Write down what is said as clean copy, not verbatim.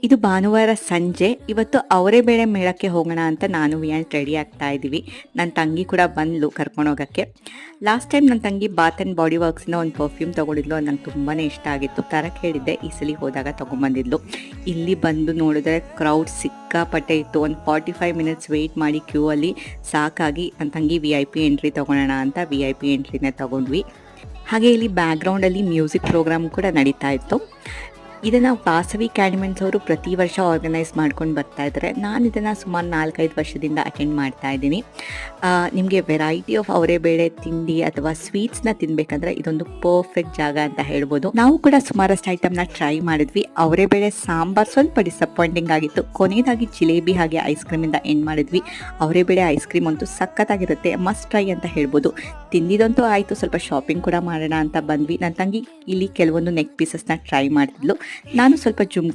ಇದು ಭಾನುವಾರ ಸಂಜೆ. ಇವತ್ತು ಅವರೇ ಬೇಳೆ ಮೇಳಕ್ಕೆ ಹೋಗೋಣ ಅಂತ ನಾನು ವಿಯಾನ್ ರೆಡಿ ಆಗ್ತಾ ಇದ್ದೀವಿ. ನನ್ನ ತಂಗಿ ಕೂಡ ಬಂದ್ಲು ಕರ್ಕೊಂಡು ಹೋಗೋಕ್ಕೆ. ಲಾಸ್ಟ್ ಟೈಮ್ ನನ್ನ ತಂಗಿ ಬಾತ್ ಆ್ಯಂಡ್ ಬಾಡಿ ವರ್ಕ್ಸಿಂದ ಒಂದು ಪರ್ಫ್ಯೂಮ್ ತೊಗೊಂಡಿದ್ಲು. ಅದು ನಂಗೆ ತುಂಬಾ ಇಷ್ಟ ಆಗಿತ್ತು. ತರಕ್ಕೆ ಹೇಳಿದ್ದೆ, ಈ ಸಲ ಹೋದಾಗ ತೊಗೊಂಬಂದಿದ್ಲು. ಇಲ್ಲಿ ಬಂದು ನೋಡಿದ್ರೆ ಕ್ರೌಡ್ ಸಿಕ್ಕಾಪಟ್ಟೆ ಇತ್ತು. ಒಂದು 45 ಮಿನಿಟ್ಸ್ ವೆಯ್ಟ್ ಮಾಡಿ ಕ್ಯೂ ಅಲ್ಲಿ ಸಾಕಾಗಿ ನನ್ನ ತಂಗಿ VIP ಎಂಟ್ರಿ ತೊಗೊಳ್ಳೋಣ ಅಂತ VIP ಎಂಟ್ರಿನೇ ತೊಗೊಂಡ್ವಿ. ಹಾಗೆ ಇಲ್ಲಿ ಬ್ಯಾಕ್ಗ್ರೌಂಡಲ್ಲಿ ಮ್ಯೂಸಿಕ್ ಪ್ರೋಗ್ರಾಮ್ ಕೂಡ ನಡೀತಾ ಇತ್ತು. ಇದನ್ನು ವಾಸವಿ ಕ್ಯಾಡಿಮೆಂಟ್ಸ್ ಅವರು ಪ್ರತಿ ವರ್ಷ ಆರ್ಗನೈಸ್ ಮಾಡ್ಕೊಂಡು ಬರ್ತಾ ಇದ್ದಾರೆ. ನಾನು ಇದನ್ನು ಸುಮಾರು 4-5 ವರ್ಷದಿಂದ ಅಟೆಂಡ್ ಮಾಡ್ತಾ ಇದ್ದೀನಿ. ನಿಮಗೆ ವೆರೈಟಿ ಆಫ್ ಅವರೆಬೇಳೆ ತಿಂಡಿ ಅಥವಾ ಸ್ವೀಟ್ಸ್ನ ತಿನ್ನಬೇಕಂದ್ರೆ ಇದೊಂದು ಪರ್ಫೆಕ್ಟ್ ಜಾಗ ಅಂತ ಹೇಳ್ಬೋದು. ನಾವು ಕೂಡ ಸುಮಾರಷ್ಟು ಐಟಮ್ನ ಟ್ರೈ ಮಾಡಿದ್ವಿ. ಅವರೆಬೇಳೆ ಸಾಂಬಾರ್ ಸ್ವಲ್ಪ ಡಿಸಪಾಯಿಂಟಿಂಗ್ ಆಗಿತ್ತು. ಕೊನೆಯದಾಗಿ ಜಿಲೇಬಿ ಹಾಗೆ ಐಸ್ ಕ್ರೀಮಿಂದ ಎಂಡ್ ಮಾಡಿದ್ವಿ. ಅವರೆಬೇಳೆ ಐಸ್ ಕ್ರೀಮ್ ಅಂತೂ ಸಖತ್ತಾಗಿರುತ್ತೆ, ಮಸ್ಟ್ ಟ್ರೈ ಅಂತ ಹೇಳ್ಬೋದು. ತಿಂದಿದಂತೂ ಆಯಿತು, ಸ್ವಲ್ಪ ಶಾಪಿಂಗ್ ಕೂಡ ಮಾಡೋಣ ಅಂತ ಬಂದ್ವಿ. ನನ್ನ ತಂಗಿ ಇಲ್ಲಿ ಕೆಲವೊಂದು ನೆಕ್ ಪೀಸಸ್ನ ಟ್ರೈ ಮಾಡ್ತಿದ್ಲು. ನಾನು ಸ್ವಲ್ಪ ಜುಮ್ಕ